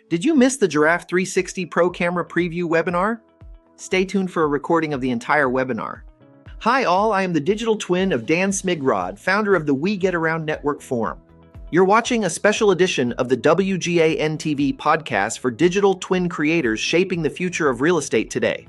Did you miss the Giraffe 360 Pro Camera preview webinar? Stay tuned for a recording of the entire webinar. Hi all, I am the digital twin of Dan Smigrod, founder of the We Get Around Network Forum. You're watching a special edition of the WGAN-TV Podcast for digital twin creators shaping the future of real estate today.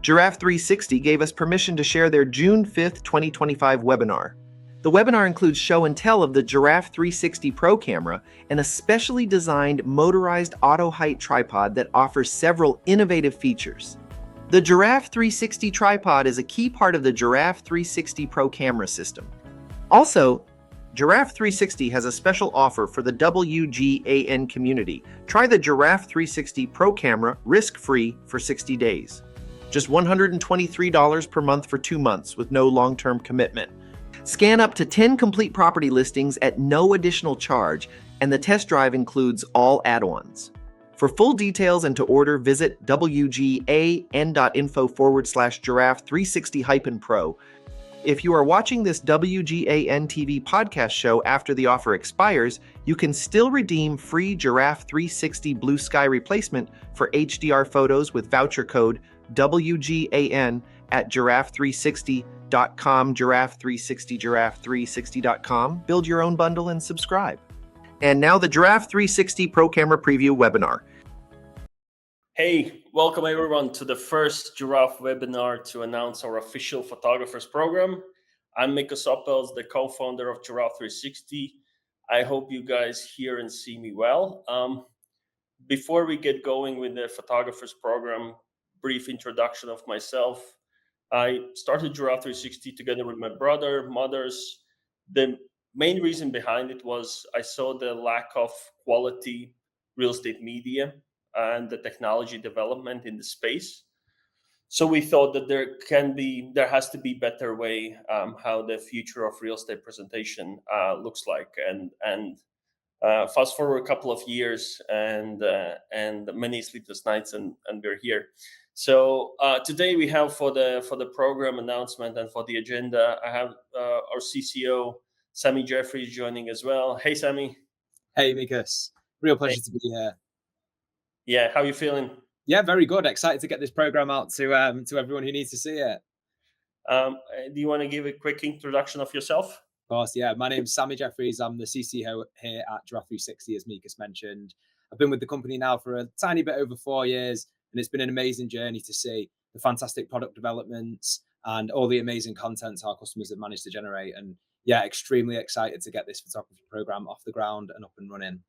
Giraffe360 gave us permission to share their June 5th, 2025 webinar. The webinar includes show and tell of the Giraffe 360 Pro Camera, an especially designed motorized auto height tripod that offers several innovative features. The Giraffe 360 tripod is a key part of the Giraffe 360 Pro Camera system. Also, Giraffe 360 has a special offer for the WGAN community. Try the Giraffe 360 Pro Camera risk-free for 60 days. Just $123 per month for 2 months with no long-term commitment. Scan up to 10 complete property listings at no additional charge, and the test drive includes all add-ons. For full details and to order, visit wgan.info/giraffe360-pro. If you are watching this WGAN-TV podcast show after the offer expires, you can still redeem free Giraffe 360 Blue Sky replacement for HDR photos with voucher code WGAN at Giraffe360.com, Giraffe360, Giraffe360.com. Build your own bundle and subscribe. And now the Giraffe 360 Pro Camera Preview webinar. Hey, welcome everyone to the first Giraffe webinar to announce our official photographers program. I'm Mikos Opels, the co-founder of Giraffe 360. I hope you guys hear and see me well. Before we get going with the photographers program, brief introduction of myself. I started Giraffe 360 together with my brother, mothers. The main reason behind it was I saw the lack of quality real estate media and the technology development in the space. So we thought that there has to be better way how the future of real estate presentation looks like. And fast forward a couple of years and many sleepless nights, and we're here. So today we have for the program announcement and for the agenda, I have our CCO, Sammy Jeffries, joining as well. Hey, Sammy. Hey, Mikos. Real pleasure to be here. Yeah, how are you feeling? Yeah, very good. Excited to get this program out to everyone who needs to see it. Do you want to give a quick introduction of yourself? Of course, yeah. My name's Sammy Jeffries. I'm the CCO here at Giraffe 360, as Mikos mentioned. I've been with the company now for a tiny bit over 4 years, and it's been an amazing journey to see the fantastic product developments and all the amazing content our customers have managed to generate. And yeah, extremely excited to get this photography program off the ground and up and running.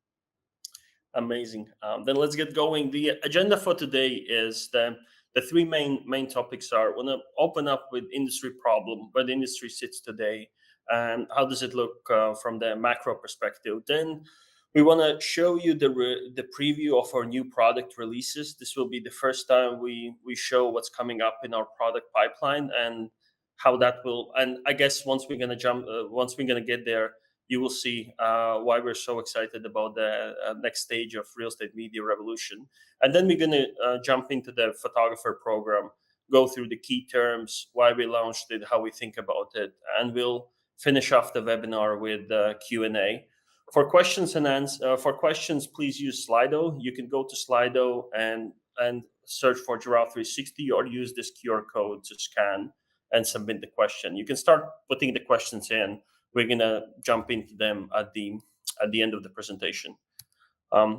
Amazing. Then let's get going. The agenda for today is the three main topics are: want to open up with industry problem, where the industry sits today, and how does it look from the macro perspective. Then we want to show you the preview of our new product releases. This will be the first time we show what's coming up in our product pipeline and how that will. And I guess once we're gonna get there, you will see why we're so excited about the next stage of real estate media revolution. And then we're going to jump into the photographer program, go through the key terms, why we launched it, how we think about it, and we'll finish off the webinar with Q&A. For questions, please use Slido. You can go to Slido and search for Giraffe 360 or use this QR code to scan and submit the question. You can start putting the questions in. We're going to jump into them at the end of the presentation.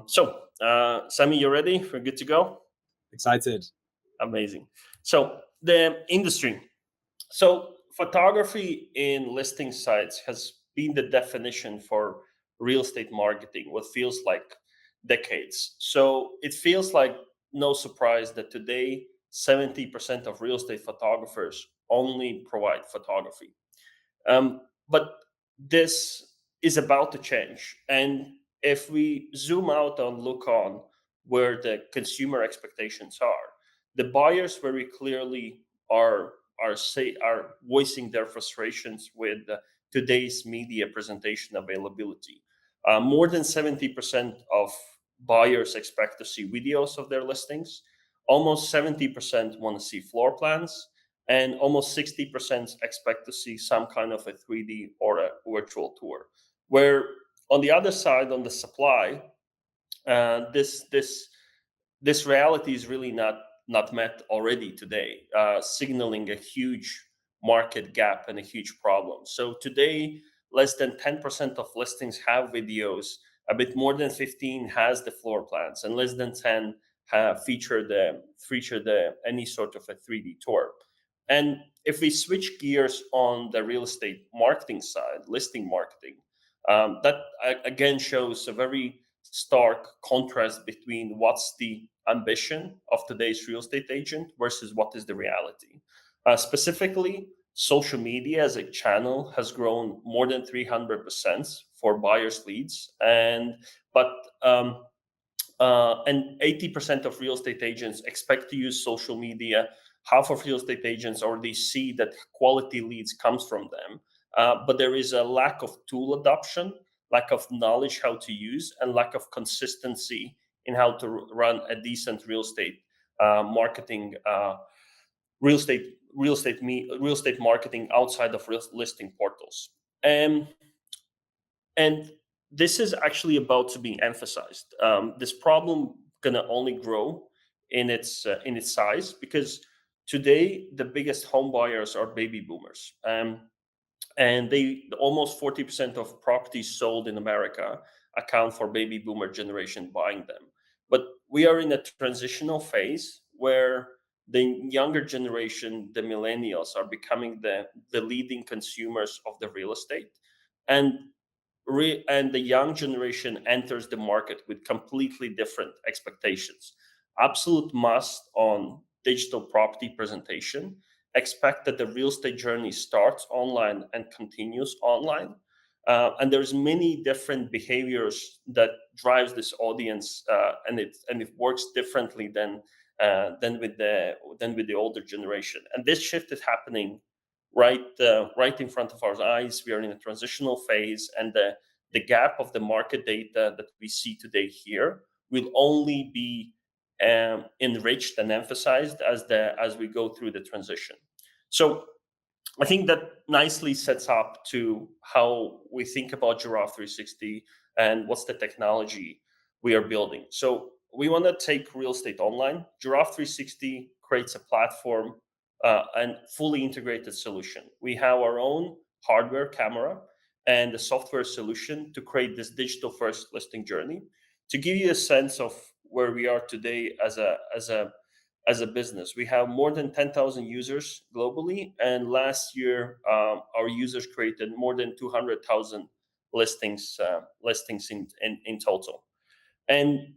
Sammy, you ready? We're good to go? Excited. Amazing. So the industry. So photography in listing sites has been the definition for real estate marketing, what feels like decades. So it feels like no surprise that today 70% of real estate photographers only provide photography. But this is about to change. And if we zoom out and look on where the consumer expectations are, the buyers very clearly are voicing their frustrations with today's media presentation availability. More than 70% of buyers expect to see videos of their listings. Almost 70% want to see floor plans. And almost 60% expect to see some kind of a 3D or a virtual tour. Where on the other side, on the supply, this reality is really not met already today, signaling a huge market gap and a huge problem. So today, less than 10% of listings have videos, a bit more than 15 has the floor plans, and less than 10 have feature the any sort of a 3D tour. And if we switch gears on the real estate marketing side, listing marketing, that again shows a very stark contrast between what's the ambition of today's real estate agent versus what is the reality. Specifically, social media as a channel has grown more than 300% for buyers' leads, but and 80% of real estate agents expect to use social media. Half of real estate agents already see that quality leads comes from them, but there is a lack of tool adoption, lack of knowledge how to use, and lack of consistency in how to run a decent real estate marketing, real estate marketing outside of listing portals. And this is actually about to be emphasized. This problem gonna only grow in its size, because today the biggest home buyers are baby boomers, and they almost 40% of properties sold in America account for baby boomer generation buying them. But we are in a transitional phase where the younger generation, the millennials, are becoming the leading consumers of the real estate, and and the young generation enters the market with completely different expectations. Absolute must on digital property presentation. Expect that the real estate journey starts online and continues online. And there's many different behaviors that drives this audience, and it works differently than with the older generation. And this shift is happening right in front of our eyes. We are in a transitional phase, and the gap of the market data that we see today here will only be enriched and emphasized as we go through the transition. So I think that nicely sets up to how we think about Giraffe360 and what's the technology we are building. So we want to take real estate online. Giraffe360 creates a platform and fully integrated solution. We have our own hardware camera and a software solution to create this digital first listing journey. To give you a sense of where we are today as a business, we have more than 10,000 users globally, and last year our users created more than 200,000 listings in total. And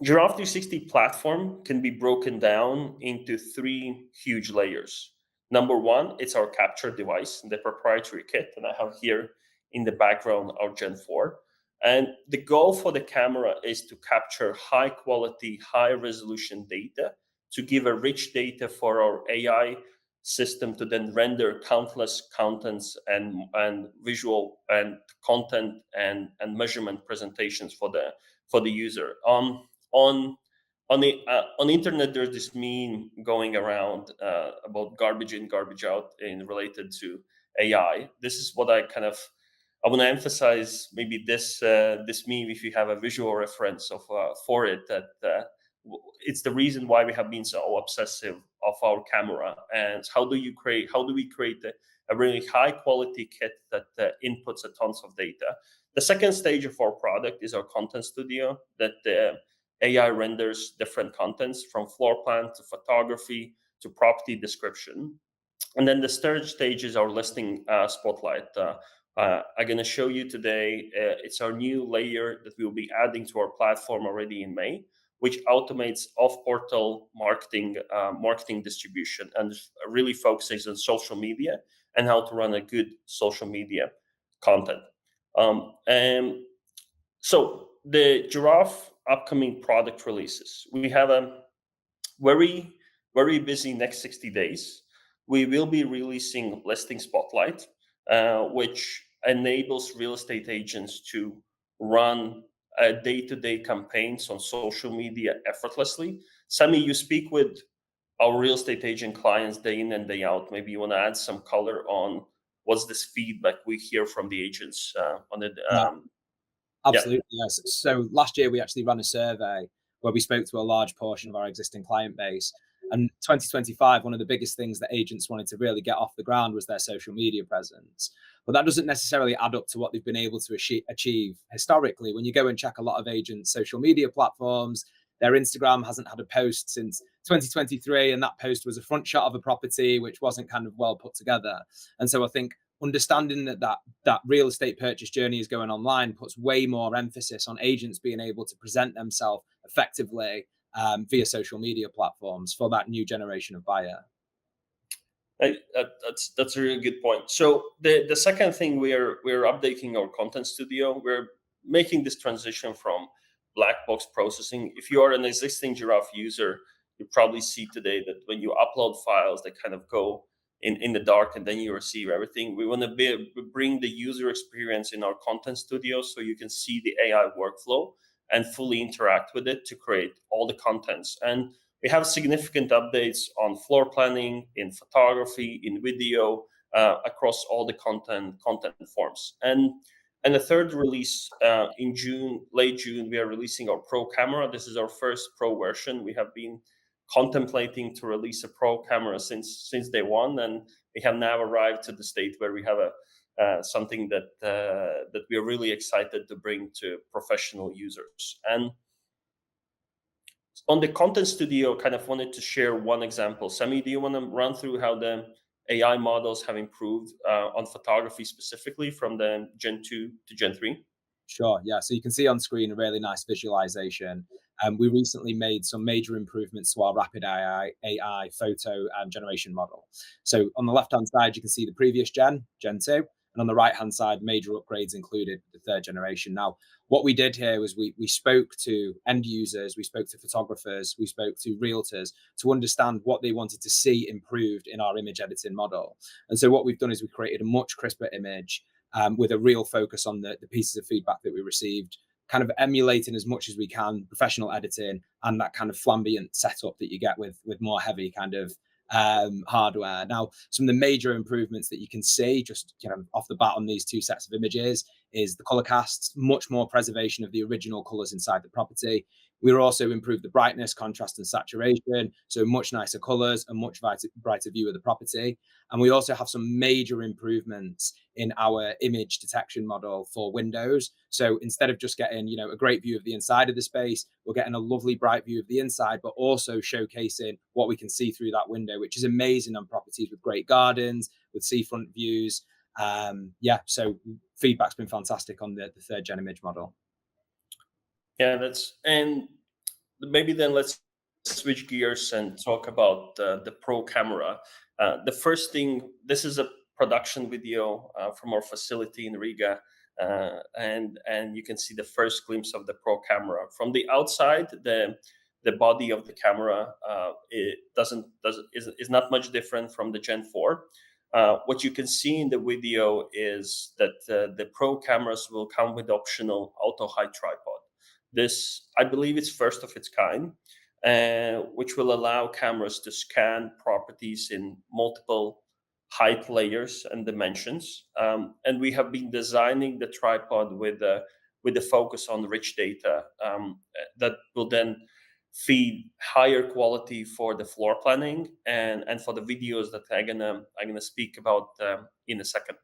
Giraffe360 platform can be broken down into three huge layers. Number one, it's our capture device, the proprietary kit, and I have here in the background our Gen 4. And the goal for the camera is to capture high quality, high resolution data, to give a rich data for our AI system to then render countless contents and visual and content and measurement presentations for the user. On the internet, there's this meme going around about garbage in, garbage out, in related to AI. This is what I want to emphasize. Maybe this meme, if you have a visual reference of for it, that it's the reason why we have been so obsessive of our camera. And how do we create a really high quality kit that inputs a tons of data? The second stage of our product is our content studio that AI renders different contents, from floor plan to photography to property description. And then the third stage is our listing spotlight. I'm going to show you today. It's our new layer that we will be adding to our platform already in May, which automates off-portal marketing distribution and really focuses on social media and how to run a good social media content. And so the Giraffe upcoming product releases, we have a very, very busy next 60 days. We will be releasing Listing Spotlight, which enables real estate agents to run day-to-day campaigns on social media effortlessly. Sami, you speak with our real estate agent clients day in and day out. Maybe you want to add some color on what's this feedback we hear from the agents on it. Absolutely, yes. So last year we actually ran a survey where we spoke to a large portion of our existing client base. And 2025, one of the biggest things that agents wanted to really get off the ground was their social media presence. But that doesn't necessarily add up to what they've been able to achieve historically. When you go and check a lot of agents' social media platforms, their Instagram hasn't had a post since 2023, and that post was a front shot of a property which wasn't kind of well put together. And so I think understanding that real estate purchase journey is going online puts way more emphasis on agents being able to present themselves effectively via social media platforms for that new generation of buyer. That's a really good point. So the second thing, we're updating our content studio. We're making this transition from black box processing. If you are an existing Giraffe user, you probably see today that when you upload files, they kind of go in the dark, and then you receive everything. We want to bring the user experience in our content studio so you can see the AI workflow and fully interact with it to create all the contents. And we have significant updates on floor planning, in photography, in video, across all the content forms. And the third release in June, late June, we are releasing our Pro Camera. This is our first Pro version. We have been contemplating to release a Pro Camera since day one, and we have now arrived to the state where we have something that we are really excited to bring to professional users. And on the content studio, kind of wanted to share one example. Sami, do you want to run through how the AI models have improved on photography specifically from the Gen 2 to Gen 3? Sure, yeah. So you can see on screen a really nice visualization. We recently made some major improvements to our rapid AI photo generation model. So on the left-hand side, you can see the previous Gen 2, and on the right-hand side, major upgrades included the third generation. Now, what we did here was we spoke to end users, we spoke to photographers, we spoke to realtors to understand what they wanted to see improved in our image editing model. And so what we've done is we created a much crisper image with a real focus on the pieces of feedback that we received, kind of emulating as much as we can professional editing and that kind of flamboyant setup that you get with more heavy kind of hardware. Now, some of the major improvements that you can see just off the bat on these two sets of images is the color casts, much more preservation of the original colors inside the property. We also improved the brightness, contrast, and saturation, so much nicer colors, a much brighter view of the property. And we also have some major improvements in our image detection model for windows. So instead of just getting, a great view of the inside of the space, we're getting a lovely bright view of the inside, but also showcasing what we can see through that window, which is amazing on properties with great gardens, with seafront views. So feedback's been fantastic on the third gen image model. Yeah, and maybe then let's switch gears and talk about the Pro Camera. The first thing, this is a production video from our facility in Riga, and you can see the first glimpse of the Pro Camera from the outside. The body of the camera it is not much different from the Gen 4. What you can see in the video is that the Pro cameras will come with optional auto height tripod. This, I believe, it's first of its kind, which will allow cameras to scan properties in multiple height layers and dimensions. And we have been designing the tripod with the focus on rich data that will then feed higher quality for the floor planning and for the videos that I'm gonna speak about in a second.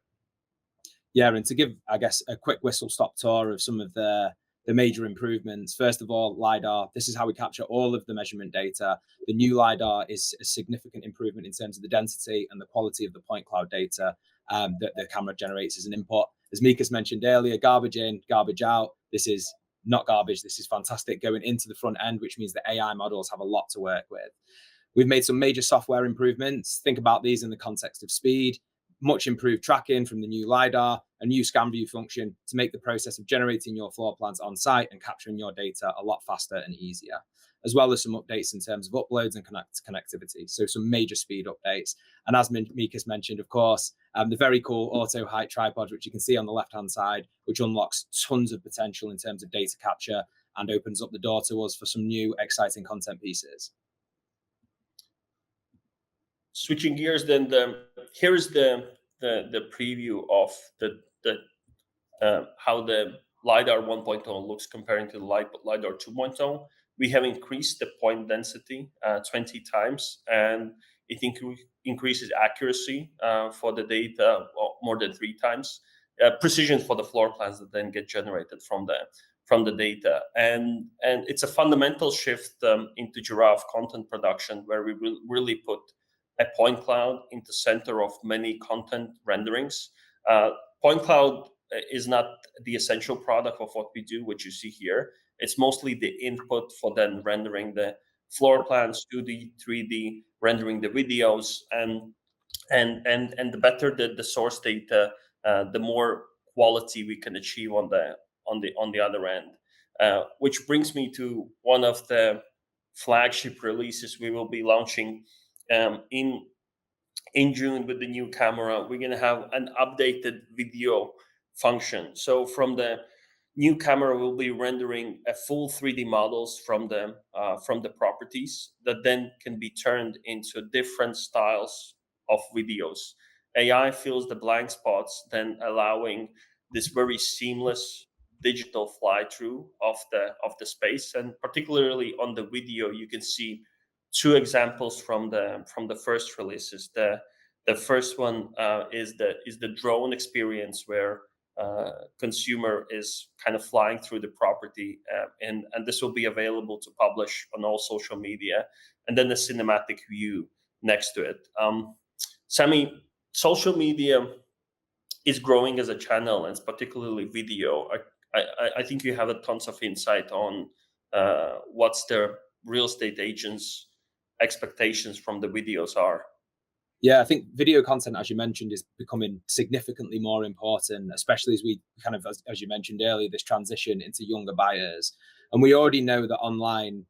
Yeah, and to give, I guess, a quick whistle-stop tour of some of the major improvements. First of all, LiDAR. This is how we capture all of the measurement data. The new LiDAR is a significant improvement in terms of the density and the quality of the point cloud data that the camera generates as an input. As Mikas mentioned earlier, garbage in, garbage out. This is not garbage. This is fantastic going into the front end, which means the AI models have a lot to work with. We've made some major software improvements. Think about these in the context of speed. Much improved tracking from the new LiDAR, a new scan view function to make the process of generating your floor plans on site and capturing your data a lot faster and easier, as well as some updates in terms of uploads and connectivity. So some major speed updates. And as Mikas mentioned, of course, the very cool auto height tripod, which you can see on the left-hand side, which unlocks tons of potential in terms of data capture and opens up the door to us for some new exciting content pieces. Switching gears, then here's the preview of the how the LiDAR 1.0 looks comparing to the LiDAR 2.0. We have increased the point density 20 times, and it increases accuracy for the data more than 3 times. Precision for the floor plans that then get generated from the data, and it's a fundamental shift into Giraffe content production, where we will really put a point cloud in the center of many content renderings. Point cloud is not the essential product of what we do, which you see here. It's mostly the input for then rendering the floor plans, 2D, 3D, rendering the videos, and the better the source data, the more quality we can achieve on the other end. Which brings me to one of the flagship releases we will be launching in June with the new camera. We're going to have an updated video function. So from the new camera, we'll be rendering a full 3D models from the properties that then can be turned into different styles of videos. AI fills the blank spots, then allowing this very seamless digital fly through of the space. And particularly on the video, you can see two examples from the first releases. The first one is the drone experience, where consumer is kind of flying through the property, and this will be available to publish on all social media, and then the cinematic view next to it. Sami, social media is growing as a channel, and it's particularly video. I think you have a tons of insight on what's the real estate agents' expectations from the videos are. Yeah, I think video content, as you mentioned, is becoming significantly more important, especially as we kind of, as you mentioned earlier, this transition into younger buyers. And we already know that online,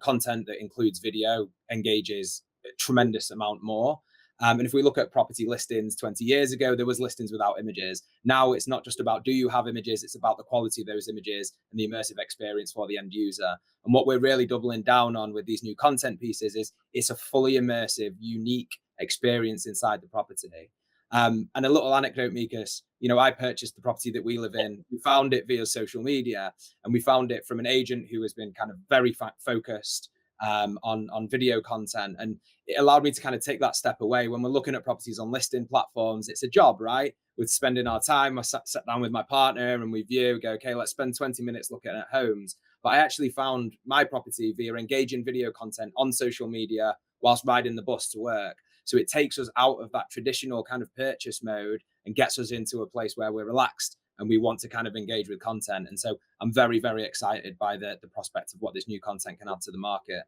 content that includes video engages a tremendous amount more. And if we look at property listings 20 years ago, there was listings without images. Now it's not just about do you have images, it's about the quality of those images and the immersive experience for the end user. And what we're really doubling down on with these new content pieces is it's a fully immersive, unique experience inside the property. And a little anecdote, Mikas, I purchased the property that we live in. We found it via social media, and we found it from an agent who has been kind of very focused on video content. And it allowed me to kind of take that step away. When we're looking at properties on listing platforms, it's a job, right? We're spending our time. I sat down with my partner and we go, okay, let's spend 20 minutes looking at homes. But I actually found my property via engaging video content on social media whilst riding the bus to work. So it takes us out of that traditional kind of purchase mode and gets us into a place where we're relaxed and we want to kind of engage with content. And so I'm very, very excited by the prospect of what this new content can add to the market.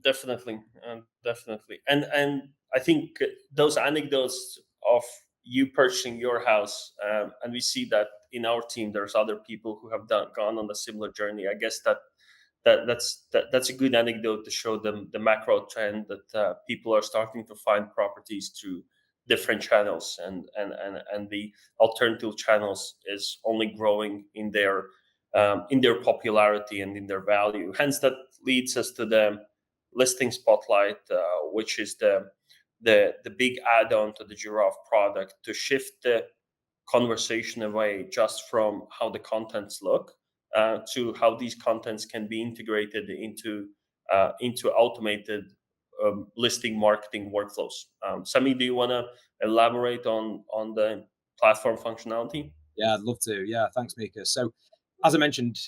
Definitely. And I think those anecdotes of you purchasing your house, and we see that in our team, there's other people who have gone on a similar journey. I guess that's a good anecdote to show them the macro trend that people are starting to find properties through different channels, and the alternative channels is only growing in their popularity and in their value. Hence, that leads us to the listing spotlight, which is the big add-on to the Giraffe product, to shift the conversation away just from how the contents look to how these contents can be integrated into automated listing marketing workflows. Sami, do you want to elaborate on the platform functionality? Yeah, I'd love to. Yeah, thanks, Mika. So, as I mentioned,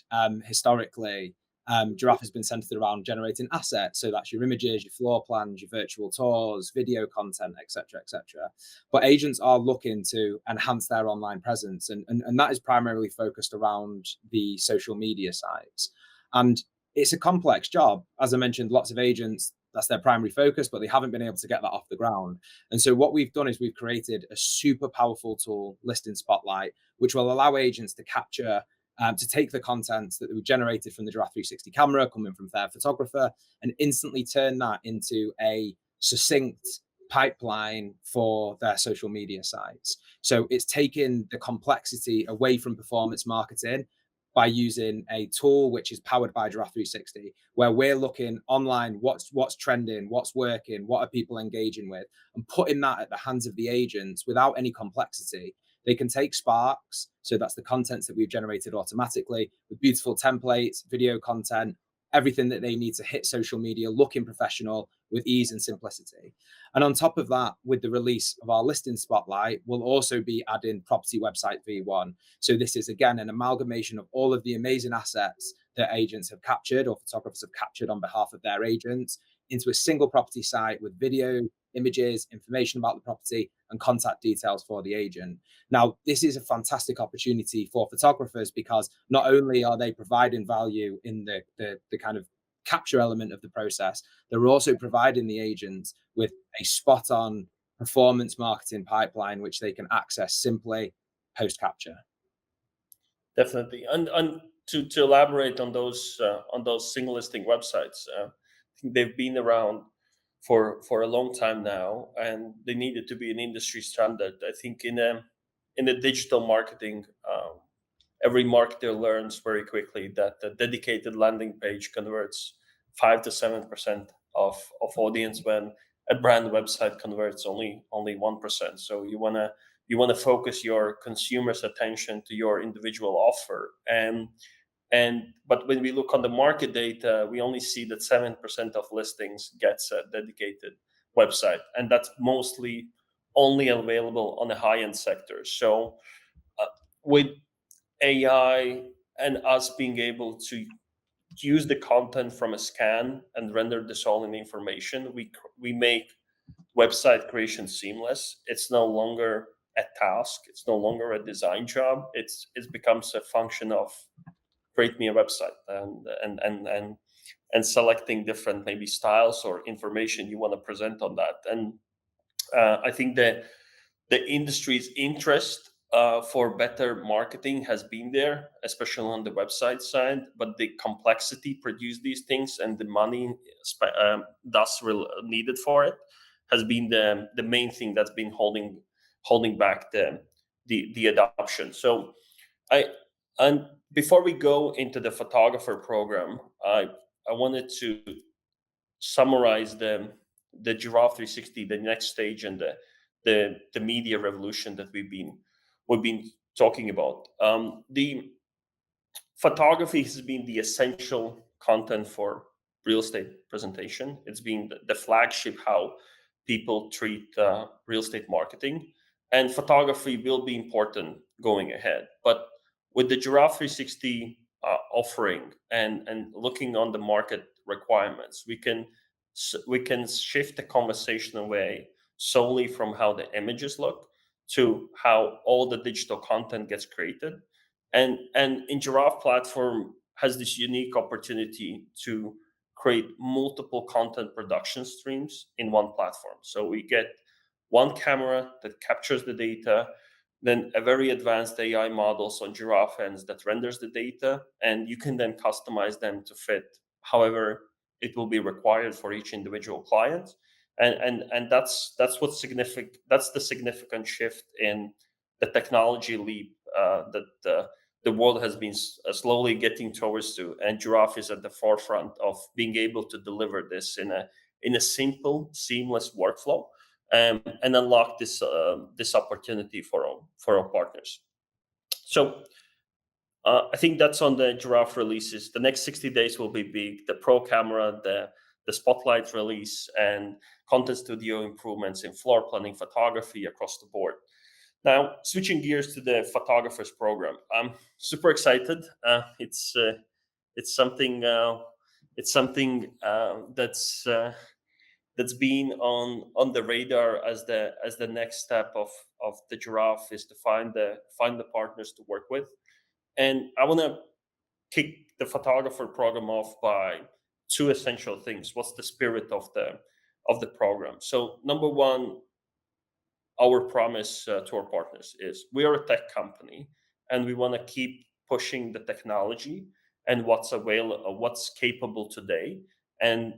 historically, Giraffe has been centered around generating assets. So that's your images, your floor plans, your virtual tours, video content, etc., etc. But agents are looking to enhance their online presence, and that is primarily focused around the social media sites. And it's a complex job. As I mentioned, lots of agents, that's their primary focus, but they haven't been able to get that off the ground. And so what we've done is we've created a super powerful tool, Listing Spotlight, which will allow agents to capture to take the content that were generated from the Giraffe360 camera coming from their photographer and instantly turn that into a succinct pipeline for their social media sites. So it's taking the complexity away from performance marketing by using a tool which is powered by Giraffe360, where we're looking online, what's trending, what's working, what are people engaging with, and putting that at the hands of the agents without any complexity. They can take Sparks, so that's the contents that we've generated automatically, with beautiful templates, video content, everything that they need to hit social media looking professional with ease and simplicity. And on top of that, with the release of our listing spotlight, we'll also be adding property website V1. So this is, again, an amalgamation of all of the amazing assets that agents have captured or photographers have captured on behalf of their agents into a single property site with video, images, information about the property, and contact details for the agent. Now, this is a fantastic opportunity for photographers because not only are they providing value in the kind of capture element of the process, they're also providing the agents with a spot on performance marketing pipeline, which they can access simply post capture. Definitely. And to elaborate on those single listing websites, I think they've been around for a long time now, and they needed to be an industry standard. I think in the digital marketing, every marketer learns very quickly that the dedicated landing page converts 5 to 7% of audience, when a brand website converts only 1%. So you wanna focus your consumers' attention to your individual offer. But when we look on the market data, we only see that 7% of listings gets a dedicated website, and that's mostly only available on the high-end sector. So with AI and us being able to use the content from a scan and render this all in information, we make website creation seamless. It's no longer a task. It's no longer a design job. It becomes a function of create me a website and selecting different maybe styles or information you want to present on that. And I think that the industry's interest for better marketing has been there, especially on the website side. But the complexity produce these things and the money thus needed for it has been the main thing that's been holding back the adoption. So and before we go into the photographer program, I wanted to summarize the Giraffe 360, the next stage, and the media revolution that we've been talking about. The photography has been the essential content for real estate presentation. It's been the flagship how people treat real estate marketing, and photography will be important going ahead. But with the Giraffe 360 offering and looking on the market requirements, we can shift the conversation away solely from how the images look to how all the digital content gets created. And in Giraffe platform has this unique opportunity to create multiple content production streams in one platform. So we get one camera that captures the data, then a very advanced AI models on Giraffe ends that renders the data, and you can then customize them to fit however it will be required for each individual client. And that's what's significant. That's the significant shift in the technology leap that the world has been slowly getting towards to, and Giraffe is at the forefront of being able to deliver this in a simple, seamless workflow, and unlock this opportunity for our partners. So I think that's on the Giraffe releases. The next 60 days will be big. The Pro Camera, the Spotlight release, and Content Studio improvements in floor planning, photography across the board. Now, switching gears to the photographers program, I'm super excited. It's something that's been on the radar as the next step of the Giraffe is to find the partners to work with. And I want to kick the photographer program off by two essential things. What's the spirit of the program? So number one, our promise to our partners is we are a tech company, and we want to keep pushing the technology and what's available, what's capable today, and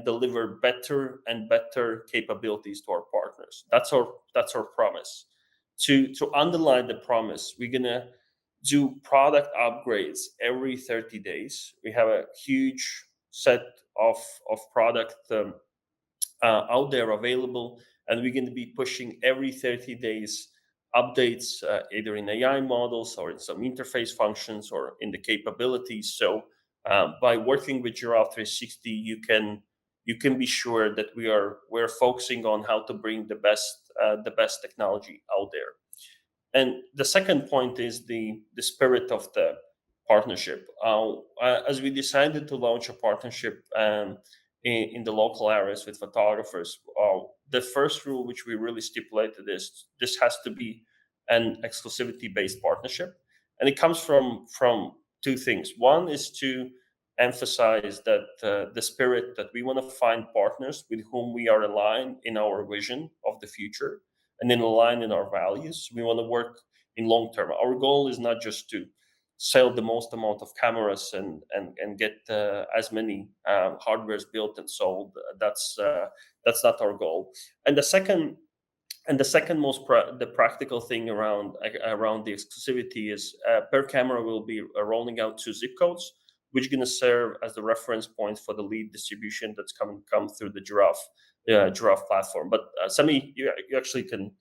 deliver better and better capabilities to our partners. That's our promise. To underline the promise, we're gonna do product upgrades every 30 days. We have a huge set of product out there available, and we're going to be pushing every 30 days updates either in AI models or in some interface functions or in the capabilities. So by working with Giraffe360, you can be sure that we're focusing on how to bring the best technology out there. And the second point is the spirit of the partnership. As we decided to launch a partnership in the local areas with photographers, the first rule which we really stipulated is this has to be an exclusivity-based partnership, and it comes from two things. One is to emphasize that the spirit that we want to find partners with whom we are aligned in our vision of the future and then aligned in our values. We want to work in long term. Our goal is not just to sell the most amount of cameras and get as many hardwares built and sold. That's not our goal. And the second most the practical thing around the exclusivity is per camera will be rolling out 2 zip codes, which are going to serve as the reference point for the lead distribution that's come through the Giraffe platform. But Sami, you actually can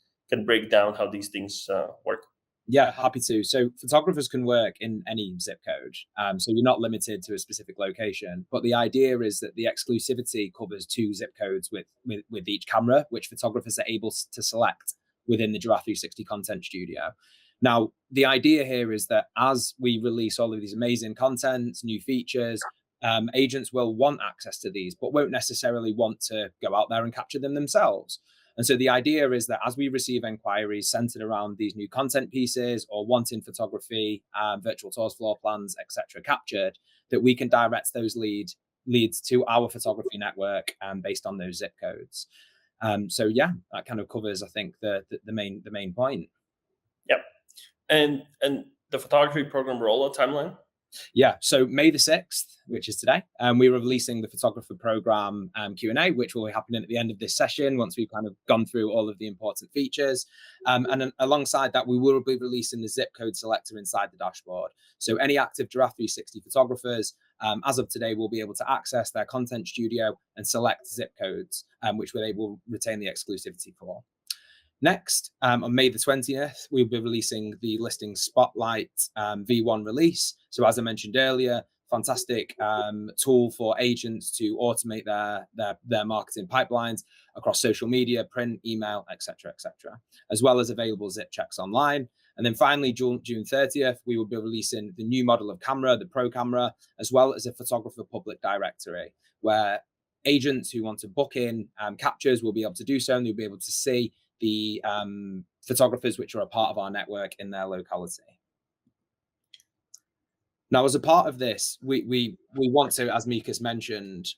break down how these things work. Yeah, happy to. So photographers can work in any zip code. So you're not limited to a specific location. But the idea is that the exclusivity covers 2 zip codes with each camera, which photographers are able to select within the Giraffe360 content studio. Now, the idea here is that as we release all of these amazing contents, new features, agents will want access to these, but won't necessarily want to go out there and capture them themselves. And so the idea is that as we receive inquiries centered around these new content pieces or wanting photography, virtual tours, floor plans, etc., captured, that we can direct those leads to our photography network based on those zip codes. So yeah, that kind of covers, I think, the main point. Yep. And the photography program rollout timeline? Yeah, so May the 6th, which is today, we're releasing the photographer program Q&A, which will be happening at the end of this session once we've kind of gone through all of the important features. And then alongside that, we will be releasing the zip code selector inside the dashboard. So any active Giraffe360 photographers, as of today, will be able to access their content studio and select zip codes, which they will retain the exclusivity for. Next, on May the 20th, we'll be releasing the listing Spotlight V1 release. So as I mentioned earlier, fantastic tool for agents to automate their marketing pipelines across social media, print, email, etc., as well as available zip checks online. And then finally, June 30th, we will be releasing the new model of camera, the Pro Camera, as well as a photographer public directory, where agents who want to book in captures will be able to do so, and they'll be able to see the photographers which are a part of our network in their locality. Now, as a part of this, we want to, as Mikas mentioned,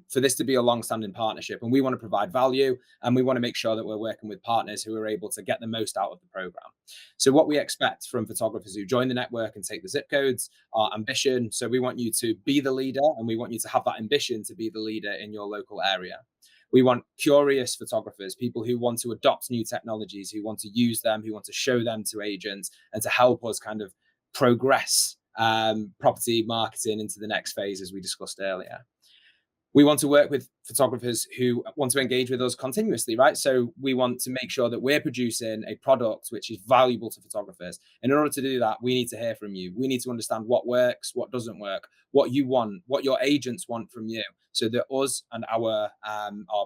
for this to be a long-standing partnership, and we want to provide value, and we want to make sure that we're working with partners who are able to get the most out of the program. So what we expect from photographers who join the network and take the zip codes are ambition. So we want you to be the leader, and we want you to have that ambition to be the leader in your local area. We want curious photographers, people who want to adopt new technologies, who want to use them, who want to show them to agents, and to help us kind of progress property marketing into the next phase, as we discussed earlier. We want to work with photographers who want to engage with us continuously, right? So we want to make sure that we're producing a product which is valuable to photographers. And in order to do that, we need to hear from you. We need to understand what works, what doesn't work, what you want, what your agents want from you, so that us and our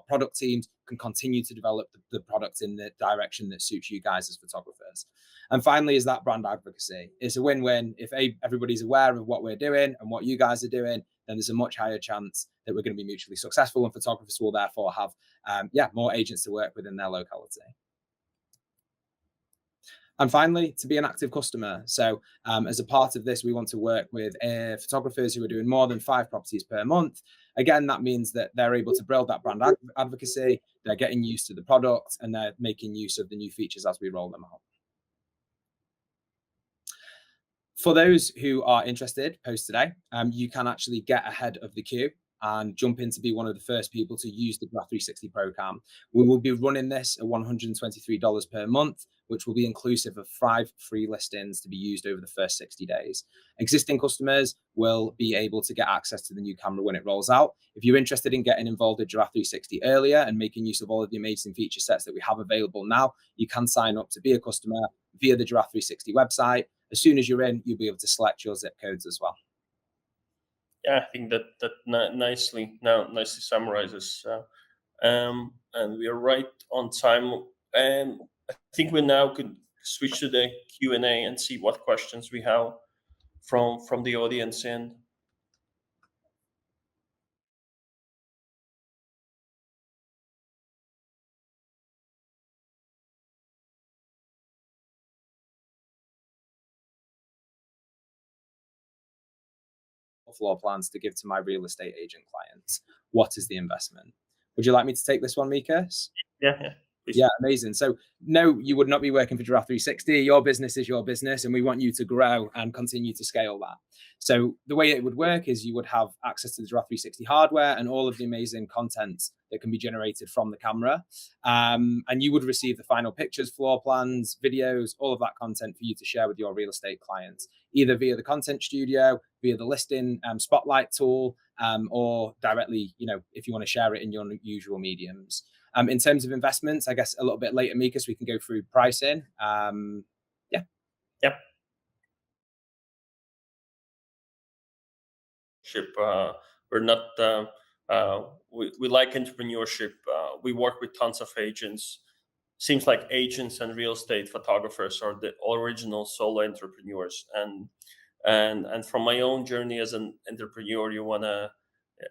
product teams can continue to develop the product in the direction that suits you guys as photographers. And finally, is that brand advocacy. It's a win-win. If everybody's aware of what we're doing and what you guys are doing, then there's a much higher chance that we're going to be mutually successful, and photographers will therefore have more agents to work with in their locality. And finally, to be an active customer. So as a part of this, we want to work with photographers who are doing more than 5 properties per month. Again, that means that they're able to build that brand advocacy, they're getting used to the product, and they're making use of the new features as we roll them out. For those who are interested post today, you can actually get ahead of the queue and jump in to be one of the first people to use the Giraffe360 Pro Cam. We will be running this at $123 per month, which will be inclusive of 5 free listings to be used over the first 60 days. Existing customers will be able to get access to the new camera when it rolls out. If you're interested in getting involved with Giraffe360 earlier and making use of all of the amazing feature sets that we have available now, you can sign up to be a customer via the Giraffe360 website. As soon as you're in, you'll be able to select your zip codes as well. Yeah, I think that nicely summarizes, and we are right on time. And I think we now could switch to the Q&A and see what questions we have from the audience. And floor plans to give to my real estate agent clients. What is the investment? Would you like me to take this one, Mikas? yeah, please. Yeah, amazing. So no, you would not be working for Giraffe360. Your business is your business, and we want you to grow and continue to scale that. So the way it would work is you would have access to the Giraffe360 hardware and all of the amazing content that can be generated from the camera. And you would receive the final pictures, floor plans, videos, all of that content for you to share with your real estate clients, either via the content studio, via the listing spotlight tool, or directly, if you want to share it in your usual mediums. In terms of investments, I guess a little bit later, Mikas, we can go through pricing. Yep. We're not. We like entrepreneurship. We work with tons of agents. Seems like agents and real estate photographers are the original solo entrepreneurs. And from my own journey as an entrepreneur, you wanna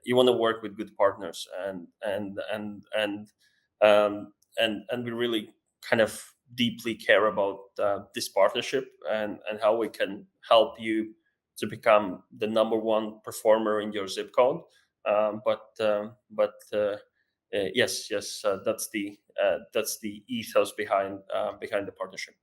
work with good partners, and we really kind of deeply care about this partnership and how we can help you to become the number one performer in your zip code. Yes, that's the ethos behind the partnership.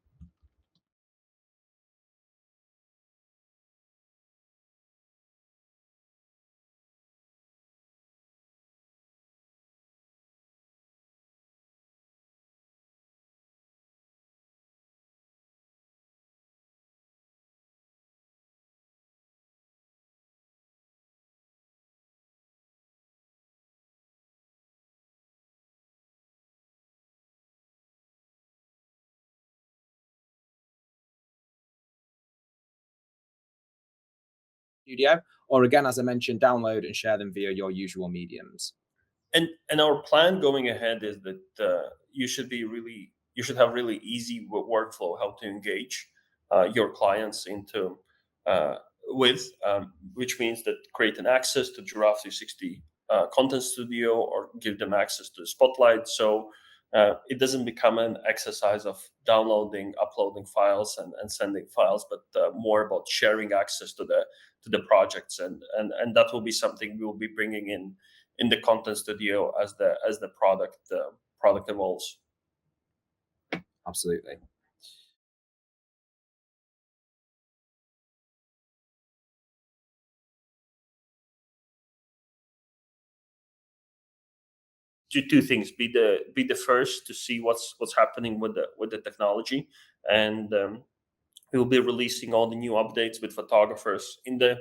Studio, or again, as I mentioned, download and share them via your usual mediums. And our plan going ahead is that you should have really easy workflow how to engage your clients into with which means that create an access to Giraffe360 content studio or give them access to Spotlight, so it doesn't become an exercise of downloading, uploading files and sending files, but more about sharing access to the projects, and that will be something we will be bringing in the content studio as the product evolves. Absolutely. Two things: be the first to see what's happening with the technology, and we'll be releasing all the new updates with photographers in the.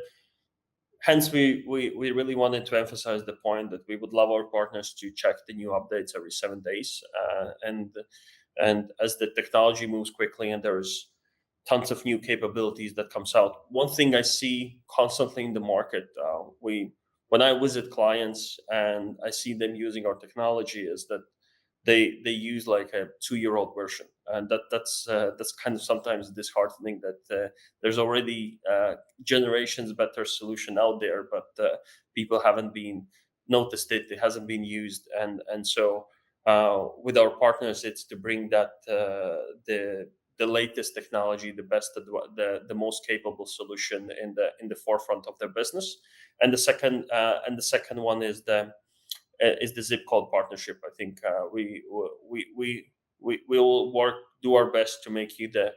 Hence, we really wanted to emphasize the point that we would love our partners to check the new updates every 7 days, and as the technology moves quickly and there's tons of new capabilities that comes out. One thing I see constantly in the market, when I visit clients and I see them using our technology, is that they use like a 2-year-old version, and that's kind of sometimes disheartening that there's already generations better solution out there, but people haven't been noticed it hasn't been used, and so with our partners it's to bring that the latest technology, the best, the most capable solution in the forefront of their business. And the second one is the zip code partnership. I think we will do our best to make you the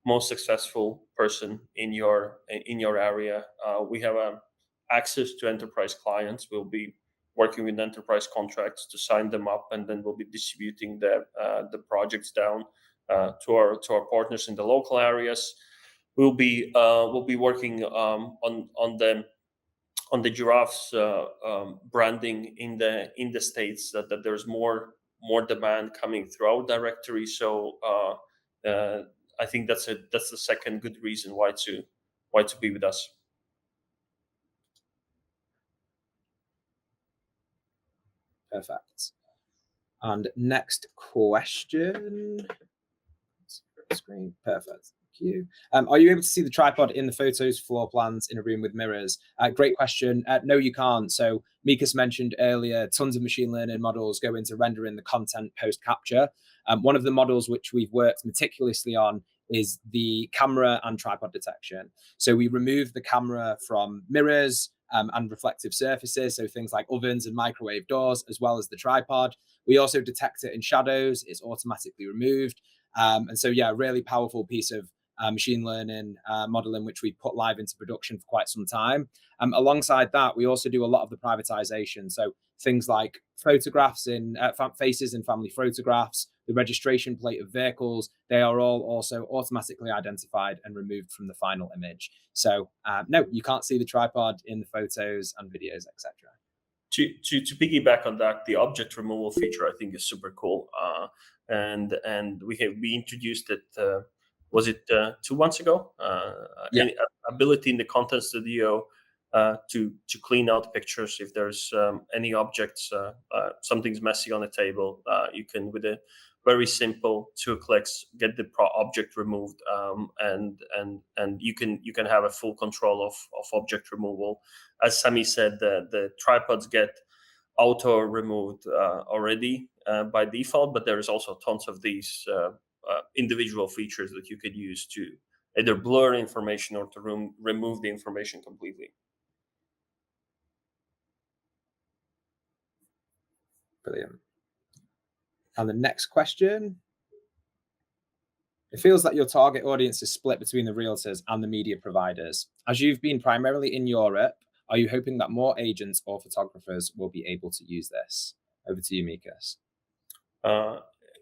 most successful person in your area. We have access to enterprise clients. We'll be working with enterprise contracts to sign them up, and then we'll be distributing the projects down to our partners in the local areas. We'll be working on the Giraffe's branding in the states, that there's more demand coming through our directory. So I think that's the second good reason why to be with us. Perfect. And next question. Screen. Perfect. Thank you. Are you able to see the tripod in the photos, floor plans in a room with mirrors? Great question. No, you can't. So Mikas mentioned earlier, tons of machine learning models go into rendering the content post capture. One of the models which we've worked meticulously on is the camera and tripod detection. So we remove the camera from mirrors and reflective surfaces, so things like ovens and microwave doors, as well as the tripod. We also detect it in shadows. It's automatically removed. And so, yeah, really powerful piece of machine learning modeling, which we put live into production for quite some time. Alongside that, we also do a lot of the privatization. So things like photographs in faces in family photographs, the registration plate of vehicles, they are all also automatically identified and removed from the final image. So no, you can't see the tripod in the photos and videos, etc. To piggyback on that, the object removal feature I think is super cool, and we introduced it. Was it 2 months ago? Yeah. Ability in the content studio to clean out pictures if there's any objects, something's messy on the table. You can, with a very simple 2 clicks, get the object removed, and you can have a full control of object removal. As Sami said, the tripods get auto removed already by default, but there's also tons of these individual features that you could use to either blur information or to remove the information completely. Brilliant. And the next question. It feels that your target audience is split between the realtors and the media providers. As you've been primarily in Europe, are you hoping that more agents or photographers will be able to use this? Over to you, Mikas.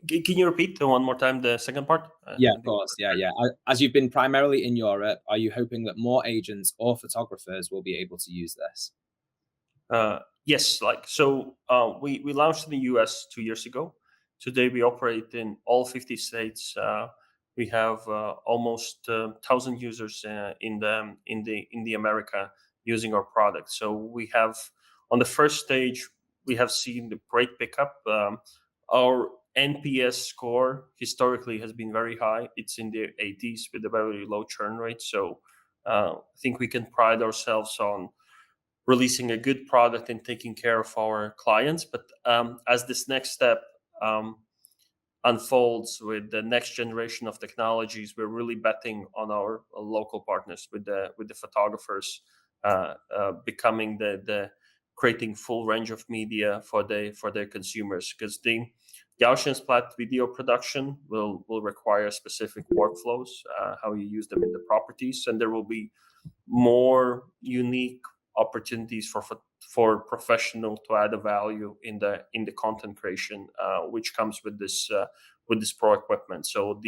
Can you repeat one more time the second part? Yeah, of course. Yeah. As you've been primarily in Europe, are you hoping that more agents or photographers will be able to use this? Yes, we launched in the US 2 years ago. Today we operate in all 50 states. We have almost 1,000 users in the America using our product. So we have, on the first stage, we have seen the great pickup. Our NPS score historically has been very high. It's in the 80s with a very low churn rate. So I think we can pride ourselves on releasing a good product and taking care of our clients. But as this next step unfolds with the next generation of technologies, we're really betting on our local partners with the photographers becoming the creating full range of media for their consumers, because the Gaussian splat video production will require specific workflows, how you use them in the properties, and there will be more unique opportunities for professional to add a value in the content creation, which comes with this pro equipment. So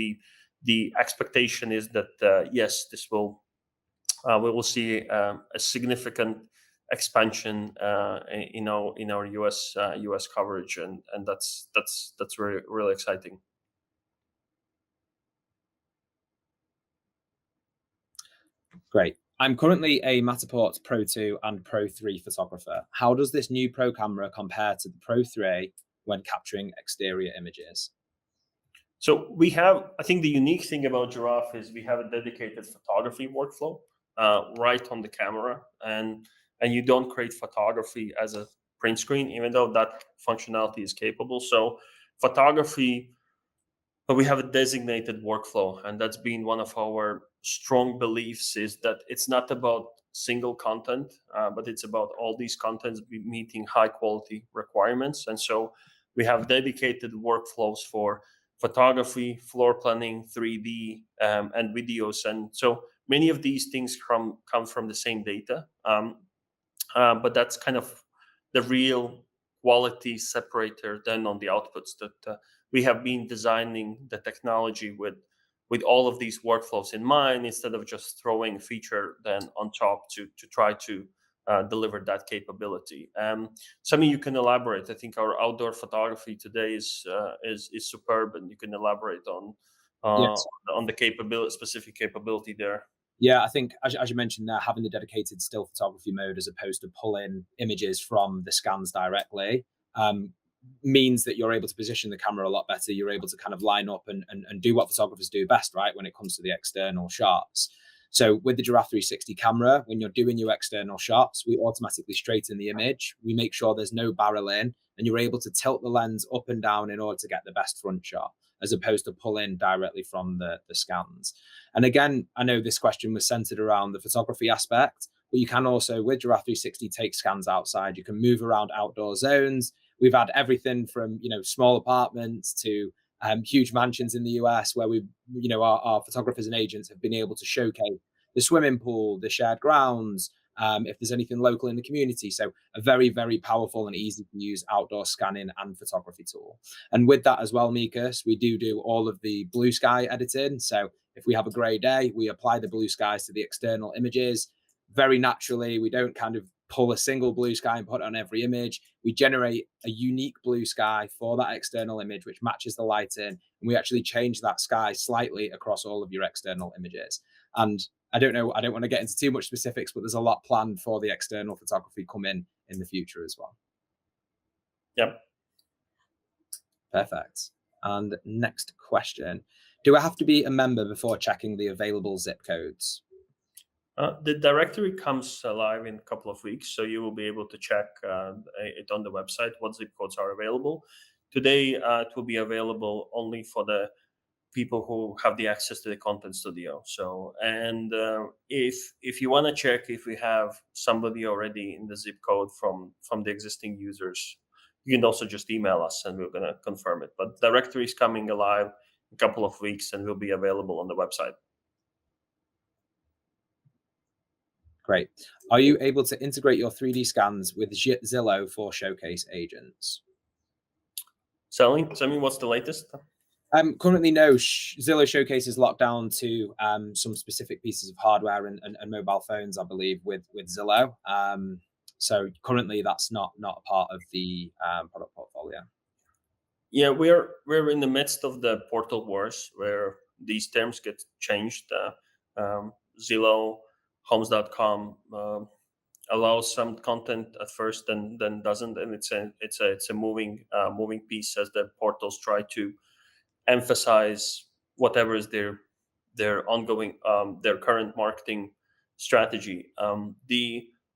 the expectation is that yes, this will we will see a significant expansion in our US coverage, and that's really really exciting. Great. I'm currently a Matterport Pro 2 and Pro 3 photographer. How does this new Pro camera compare to the Pro 3 when capturing exterior images? So we have, I think the unique thing about Giraffe is we have a dedicated photography workflow right on the camera, and you don't create photography as a print screen, even though that functionality is capable. So photography, but we have a designated workflow, and that's been one of our strong beliefs, is that it's not about single content, but it's about all these contents meeting high quality requirements. And so we have dedicated workflows for photography, floor planning, 3D, and videos. And so many of these things come from the same data. but that's kind of the real quality separator then on the outputs that we have been designing the technology with all of these workflows in mind, instead of just throwing a feature then on top to try to deliver that capability. Something you can elaborate. I think our outdoor photography today is superb, and you can elaborate uh, Yes. on the capability, specific capability there. Yeah, I think as you mentioned there, having the dedicated still photography mode as opposed to pulling images from the scans directly um, means that you're able to position the camera a lot better. You're able to kind of line up and do what photographers do best, right, when it comes to the external shots. So with the Giraffe360 camera, when you're doing your external shots, we automatically straighten the image. We make sure there's no barrel in, and you're able to tilt the lens up and down in order to get the best front shot, as opposed to pulling directly from the scans. And again, I know this question was centered around the photography aspect, but you can also, with Giraffe360, take scans outside. You can move around outdoor zones. We've had everything from, small apartments to huge mansions in the US where our photographers and agents have been able to showcase the swimming pool, the shared grounds, if there's anything local in the community. So a very, very powerful and easy to use outdoor scanning and photography tool. And with that as well, Mikas, we do all of the blue sky editing. So if we have a grey day, we apply the blue skies to the external images very naturally. We don't kind of pull a single blue sky and put it on every image. We generate a unique blue sky for that external image, which matches the lighting. And we actually change that sky slightly across all of your external images. And I don't want to get into too much specifics, but there's a lot planned for the external photography coming in the future as well. Yep. Perfect. And next question. Do I have to be a member before checking the available zip codes? The directory comes live in a couple of weeks, so you will be able to check it on the website, what zip codes are available. Today, it will be available only for the people who have the access to the content studio. So, and if you want to check if we have somebody already in the zip code from the existing users, you can also just email us and we're going to confirm it. But directory is coming alive in a couple of weeks and will be available on the website. Great. Are you able to integrate your 3D scans with Zillow for showcase agents? Tell me what's the latest? Currently, no. Zillow Showcase is locked down to some specific pieces of hardware and mobile phones, I believe, with Zillow. So currently, that's not a part of the product portfolio. Yeah, we're in the midst of the portal wars where these terms get changed. Zillow, Homes.com allows some content at first, then doesn't, and it's a moving piece as the portals try to emphasize whatever is their ongoing their current marketing strategy.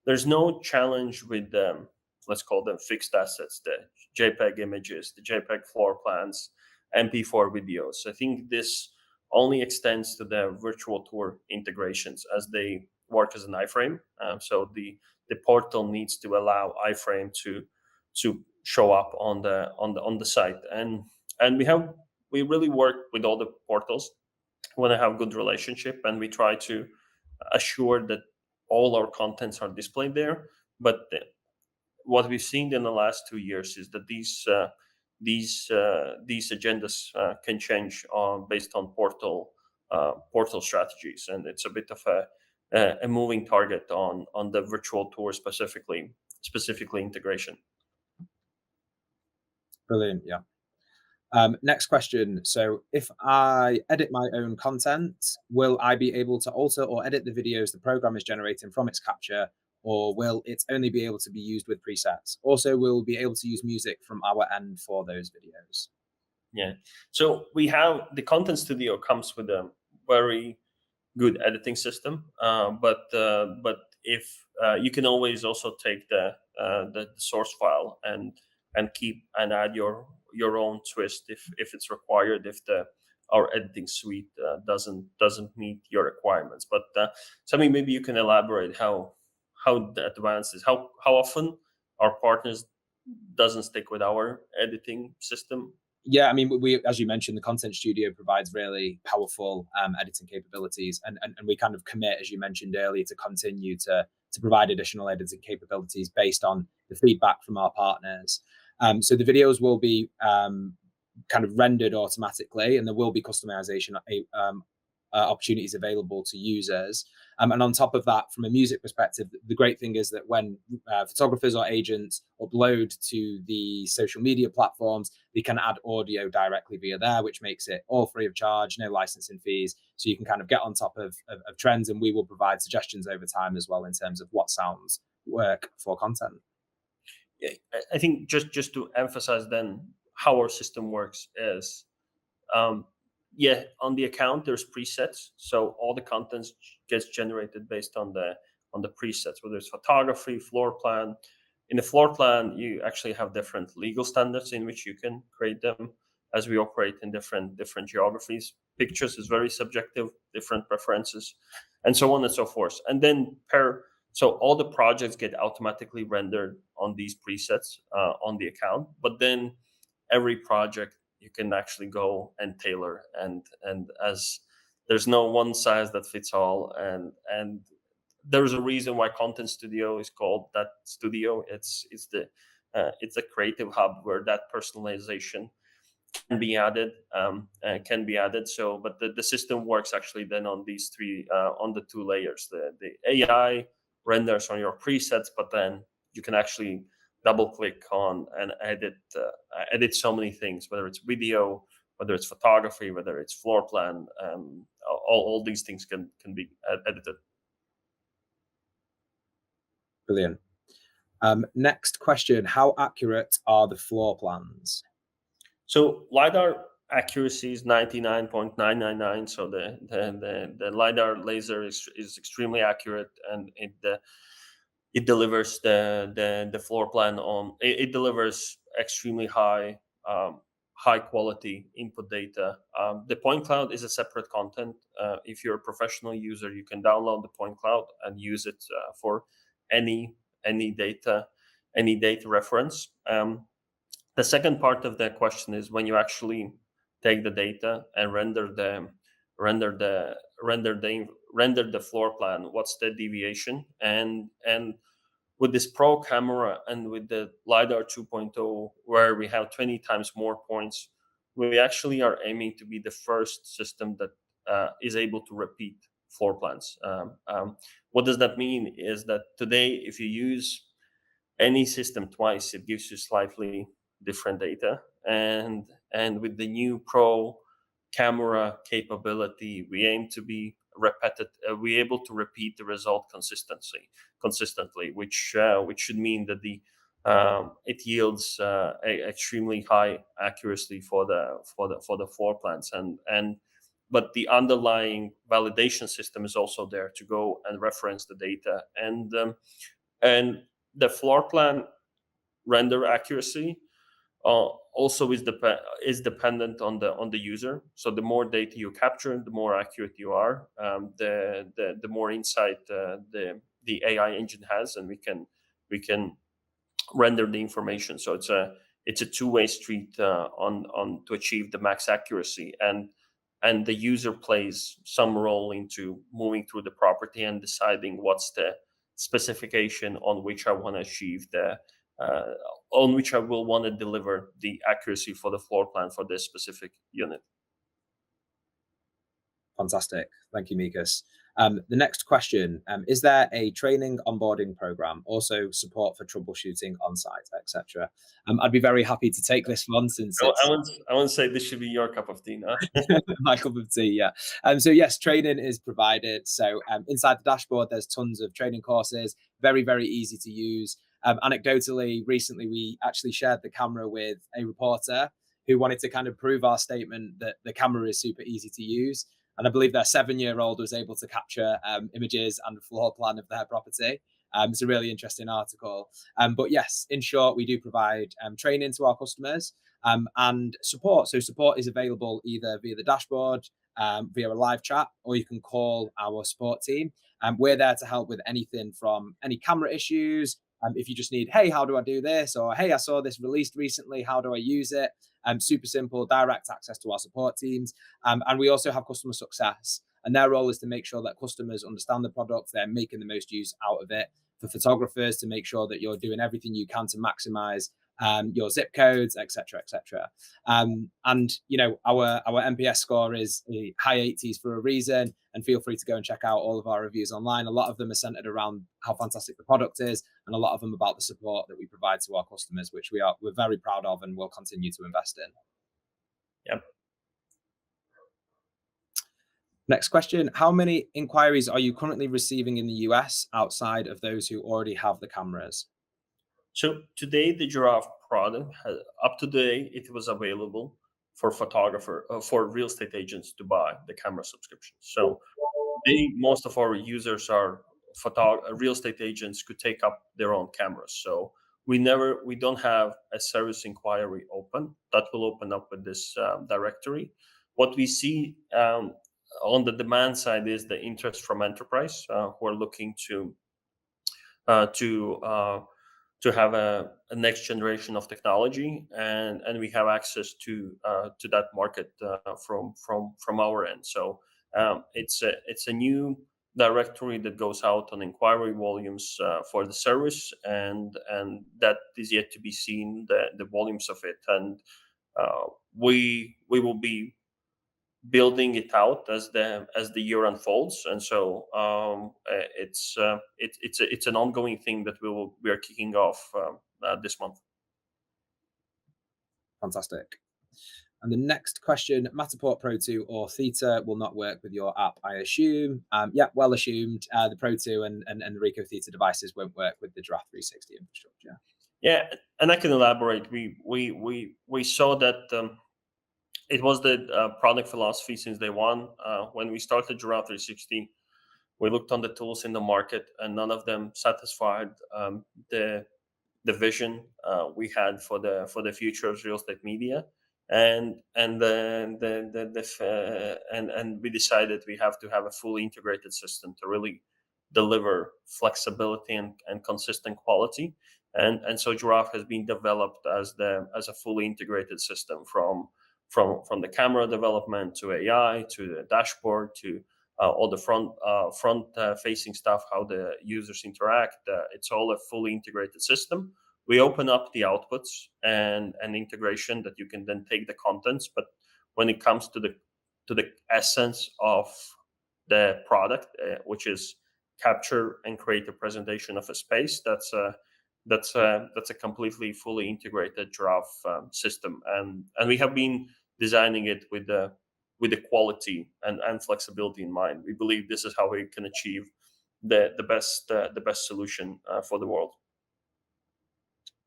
There's no challenge with them. Let's call them fixed assets, the JPEG images, the JPEG floor plans, MP4 videos. I think this only extends to the virtual tour integrations as they work as an iframe. So the portal needs to allow iframe to show up on the site, and we really work with all the portals. We want to have good relationship, and we try to assure that all our contents are displayed there. But what we've seen in the last 2 years is that these agendas can change based on portal strategies, and it's a bit of a moving target on the virtual tour specifically integration. Brilliant. Yeah. Next question. So if I edit my own content, will I be able to alter or edit the videos the program is generating from its capture, or will it only be able to be used with presets? Also, we'll be able to use music from our end for those videos. Yeah. So we have the content studio comes with a very good editing system, but if you can always also take the source file and keep and add your own twist if it's required, if our editing suite doesn't meet your requirements. But something maybe you can elaborate how the advanced is, how often our partners doesn't stick with our editing system. Yeah, I mean, we, as you mentioned, the content studio provides really powerful editing capabilities, and we kind of commit, as you mentioned earlier, to continue to to provide additional editing capabilities based on the feedback from our partners. So the videos will be kind of rendered automatically, and there will be customization opportunities available to users. And on top of that, from a music perspective, the great thing is that when photographers or agents upload to the social media platforms, they can add audio directly via there, which makes it all free of charge, no licensing fees. So you can kind of get on top of trends, and we will provide suggestions over time as well in terms of what sounds work for content. Yeah, I think just to emphasize then how our system works is, on the account there's presets, so all the content gets generated based on the presets, whether it's photography, floor plan. In the floor plan, you actually have different legal standards in which you can create them, as we operate in different geographies. Pictures is very subjective, different preferences, and so on and so forth. And then so all the projects get automatically rendered on these presets on the account, but then every project you can actually go and tailor, and as there's no one size that fits all, and there's a reason why Content Studio is called that studio. It's a creative hub where that personalization can be added. So, but the system works actually then on these three, on the two layers. The AI renders on your presets, but then you can actually double click on and edit so many things, whether it's video, whether it's photography, whether it's floor plan. All these things can be edited. Brilliant. Next question: how accurate are the floor plans? So LiDAR accuracy is 99.999. So the LiDAR laser is extremely accurate, and it delivers the floor plan on. It delivers extremely high quality input data. The point cloud is a separate content. If you're a professional user, you can download the point cloud and use it for any data reference. The second part of the question is when you actually take the data and render the floor plan, what's the deviation? And with this Pro camera and with the LiDAR 2.0, where we have 20 times more points, we actually are aiming to be the first system that is able to repeat floor plans. What does that mean? Is that today, if you use any system twice, it gives you slightly different data. And with the new Pro camera capability, we aim to be we able to repeat the result consistently, which should mean that it yields extremely high accuracy for the floor plans, but the underlying validation system is also there to go and reference the data, and the floor plan render accuracy also is dependent on the user. So the more data you capture, the more accurate you are, the more insight the AI engine has, and we can render the information. So it's a two-way street on to achieve the max accuracy, and the user plays some role into moving through the property and deciding what's the specification on which I want to achieve on which I will want to deliver the accuracy for the floor plan for this specific unit. Fantastic. Thank you, Mikas. The next question, is there a training onboarding program, also support for troubleshooting on site, etc.? I'd be very happy to take this one since I won't say this should be your cup of tea, no? My cup of tea, yeah. So yes, training is provided. So inside the dashboard, there's tons of training courses, very, very easy to use. Anecdotally, recently, we actually shared the camera with a reporter who wanted to kind of prove our statement that the camera is super easy to use. And I believe their 7-year-old was able to capture images and a floor plan of their property. It's a really interesting article. But yes, in short, we do provide training to our customers and support. So support is available either via the dashboard, via a live chat, or you can call our support team. We're there to help with anything from any camera issues. If you just need, hey, how do I do this? Or, hey, I saw this released recently. How do I use it? Super simple, direct access to our support teams. And we also have customer success. And their role is to make sure that customers understand the product, they're making the most use out of it. For photographers, to make sure that you're doing everything you can to maximize your zip codes, etc., etc. And our NPS score is high 80s for a reason. And feel free to go and check out all of our reviews online. A lot of them are centered around how fantastic the product is, and a lot of them about the support that we provide to our customers, which we're very proud of and will continue to invest in. Yep. Next question. How many inquiries are you currently receiving in the US outside of those who already have the cameras? So today, the Giraffe product, up to date, it was available for for real estate agents to buy the camera subscription. So most of our users are real estate agents could take up their own cameras. So we don't have a service inquiry open. That will open up with this directory. What we see on the demand side is the interest from enterprise who are looking to have a next generation of technology, and we have access to that market from our end. So it's a new directory that goes out on inquiry volumes for the service, and that is yet to be seen, the volumes of it, and we will be building it out as the year unfolds. And so it's an ongoing thing that we are kicking off this month. Fantastic. And the next question, Matterport Pro 2 or Theta will not work with your app, I assume. Yeah, well assumed. The Pro 2 and the Ricoh Theta devices won't work with the Giraffe 360 infrastructure. Yeah, and I can elaborate. We saw that it was the product philosophy since day one. When we started Giraffe 360, we looked on the tools in the market, and none of them satisfied the vision we had for the future of real estate media. And we decided we have to have a fully integrated system to really deliver flexibility and consistent quality. And so Giraffe has been developed as a fully integrated system from the camera development to AI to the dashboard to all the front facing stuff, how the users interact. It's all a fully integrated system. We open up the outputs and integration that you can then take the contents. But when it comes to the essence of the product, which is capture and create a presentation of a space, that's a completely fully integrated Giraffe system, and we have been designing it with the quality and flexibility in mind. We believe this is how we can achieve the best solution for the world.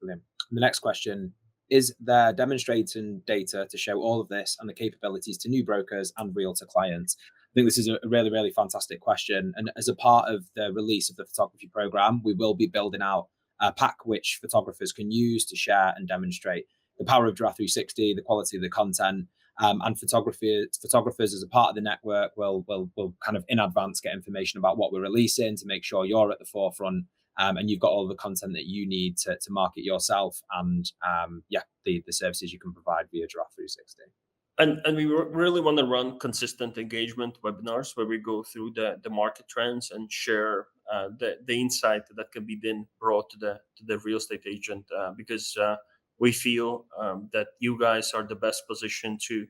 Brilliant. The next question, is there demonstrating data to show all of this and the capabilities to new brokers and realtor clients? I think this is a really, really fantastic question. And as a part of the release of the photography program, we will be building out a pack which photographers can use to share and demonstrate the power of Giraffe 360, the quality of the content, and photographers as a part of the network will kind of in advance get information about what we're releasing to make sure you're at the forefront, and you've got all the content that you need to market yourself and the services you can provide via Giraffe 360. And we really want to run consistent engagement webinars where we go through the market trends and share the insight that can be then brought to the real estate agent, because we feel that you guys are the best position to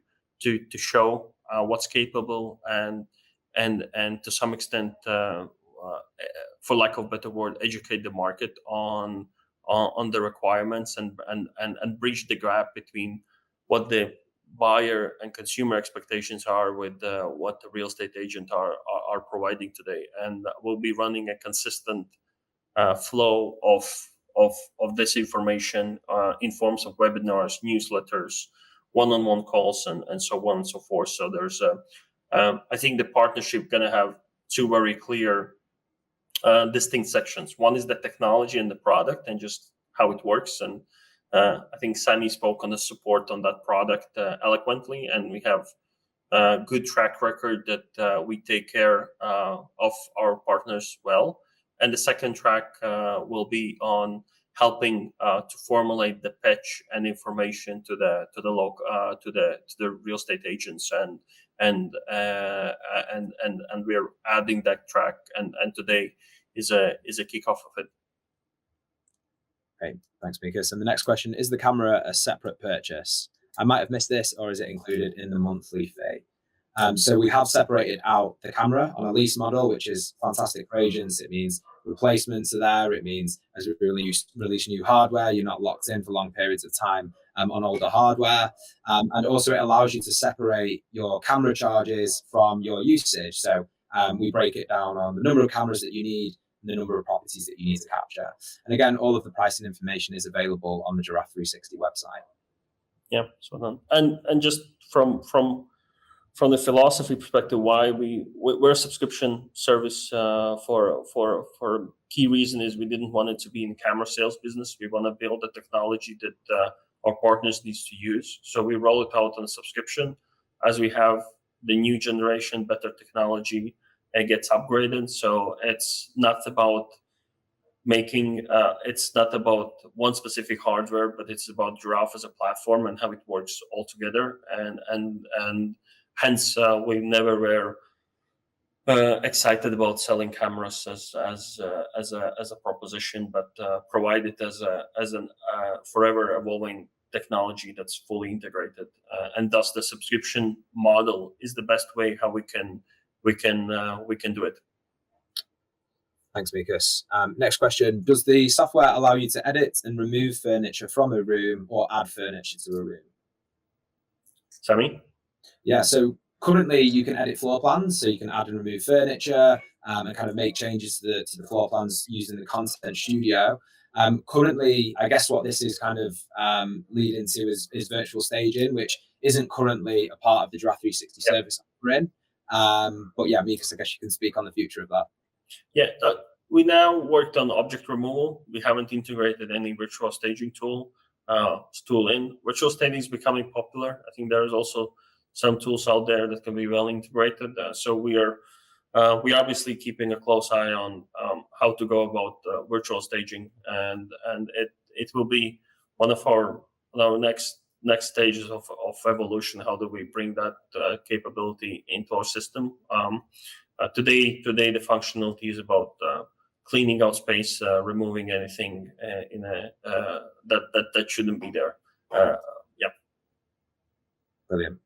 show what's capable and to some extent, for lack of a better word, educate the market on the requirements and bridge the gap between what the buyer and consumer expectations are with what the real estate agent are providing today. And we'll be running a consistent flow of this information in forms of webinars, newsletters, one-on-one calls, and so on and so forth. So there's I think the partnership going to have two very clear distinct sections. One is the technology and the product and just how it works. And I think Sunny spoke on the support on that product eloquently, and we have a good track record that we take care of our partners well. And the second track will be on helping to formulate the pitch and information to the real estate agents and we're adding that track, and today is a kickoff of it. Great, thanks, Mikas. And the next question, is the camera a separate purchase? I might have missed this, or is it included in the monthly fee? So we have separated out the camera on a lease model, which is fantastic for agents. It means replacements are there. It means as we release new hardware, you're not locked in for long periods of time on older hardware. And also it allows you to separate your camera charges from your usage. So we break it down on the number of cameras that you need, the number of properties that you need to capture. And again, all of the pricing information is available on the Giraffe360 website. Yeah, so and just from the philosophy perspective, why we're a subscription service for key reason is we didn't want it to be in the camera sales business. We want to build a technology that our partners needs to use. So we roll it out on a subscription. As we have the new generation, better technology, it gets upgraded. So it's not about it's not about one specific hardware, but it's about Giraffe as a platform and how it works all together. And hence we never were excited about selling cameras as a proposition, but provide it as an forever evolving technology that's fully integrated, and thus the subscription model is the best way how we can do it. Thanks, Mikas. Next question, does the software allow you to edit and remove furniture from a room or add furniture to a room? Sammy? Yeah, so currently you can edit floor plans, so you can add and remove furniture and kind of make changes to the floor plans using the Content Studio. Currently, I guess what this is kind of leading to is virtual staging, which isn't currently a part of the Giraffe360 service offering. But yeah, Mikas, I guess you can speak on the future of that. Yeah, we now worked on object removal. We haven't integrated any virtual staging tool in. Virtual staging is becoming popular. I think there is also some tools out there that can be well integrated. So we are obviously keeping a close eye on how to go about virtual staging, and it will be one of our next stages of evolution. How do we bring that capability into our system? Today the functionality is about cleaning out space, removing anything that shouldn't be there. Yeah. Brilliant.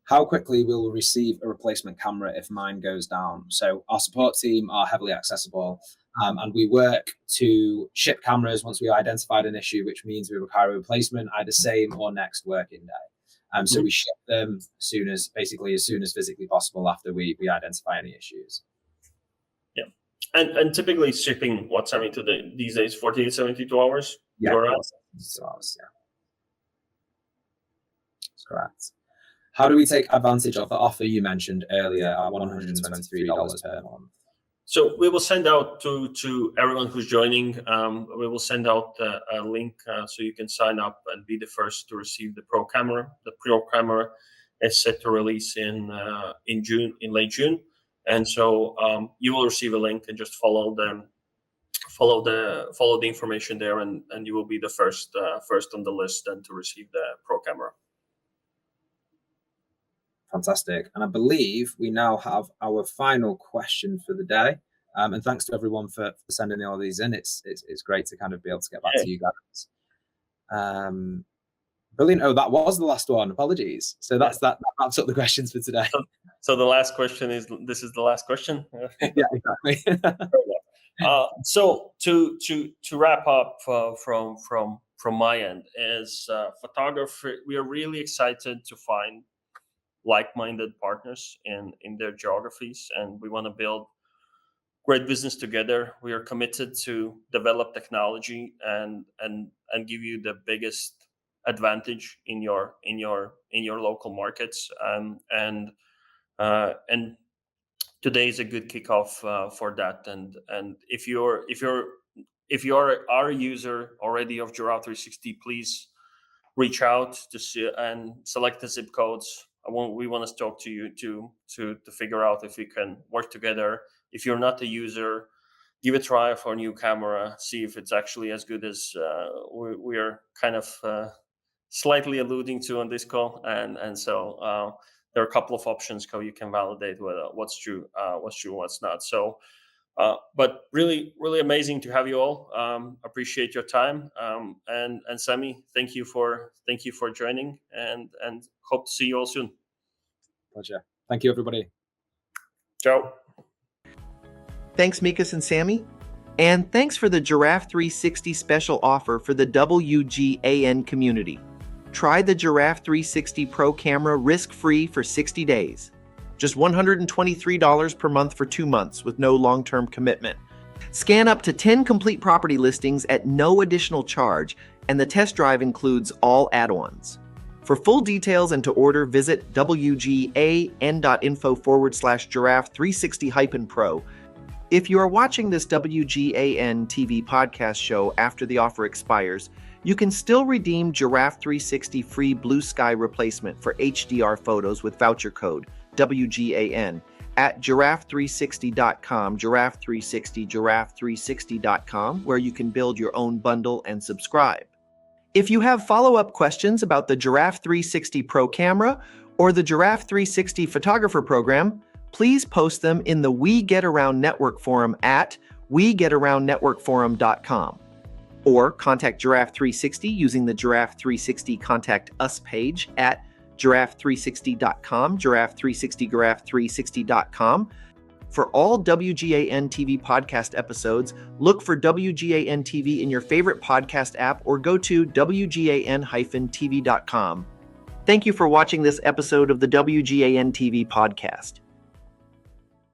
How quickly will we receive a replacement camera if mine goes down? So our support team are heavily accessible, and we work to ship cameras once we identified an issue, which means we require a replacement either same or next working day. So we ship them as soon as physically possible after we identify any issues. Yeah, and typically shipping these days 48, 72 hours. Yeah, 2 hours. Yeah, that's correct. How do we take advantage of the offer you mentioned earlier at $123 per month? So we will send out to everyone who's joining. We will send out a link so you can sign up and be the first to receive the Pro Camera. The Pro Camera is set to release in late June, and so you will receive a link and just follow the information there, and you will be the first on the list then to receive the Pro Camera. Fantastic. And I believe we now have our final question for the day. And thanks to everyone for sending all these in. It's great to kind of be able to get back to you guys. Brilliant. Oh, that was the last one. Apologies. So that wraps up the questions for today. So the last question is the last question. Yeah, exactly. So to wrap up from my end is photography. We are really excited to find like-minded partners in their geographies, and we want to build great business together. We are committed to develop technology and give you the biggest advantage in your local markets. And today is a good kickoff for that. And if you're our user already of Giraffe360, please reach out to see and select the zip codes. We want to talk to you to figure out if we can work together. If you're not a user, give a try for a new camera, see if it's actually as good as we are kind of slightly alluding to on this call. And so there are a couple of options how you can validate what's true, what's not. So, but really, really amazing to have you all. Appreciate your time, and Sami, thank you for joining, and hope to see you all soon. Pleasure. Thank you, everybody. Ciao. Thanks, Mikas and Sami. And thanks for the Giraffe360 special offer for the WGAN community. Try the Giraffe360 Pro Camera risk-free for 60 days. Just $123 per month for 2 months with no long-term commitment. Scan up to 10 complete property listings at no additional charge, and the test drive includes all add-ons. For full details and to order, visit wgan.info/Giraffe360-Pro. If you are watching this WGAN-TV podcast show after the offer expires, you can still redeem Giraffe360 free blue sky replacement for HDR photos with voucher code WGAN at Giraffe360.com, Giraffe360, Giraffe360.com, where you can build your own bundle and subscribe. If you have follow-up questions about the Giraffe360 Pro Camera or the Giraffe360 Photographer Program, please post them in the We Get Around Network forum at WeGetAroundNetworkForum.com. Or contact Giraffe360 using the Giraffe360 Contact Us page at Giraffe360.com, Giraffe360, Giraffe360.com. For all WGAN-TV podcast episodes, look for WGAN-TV in your favorite podcast app or go to WGAN-TV.com. Thank you for watching this episode of the WGAN-TV podcast.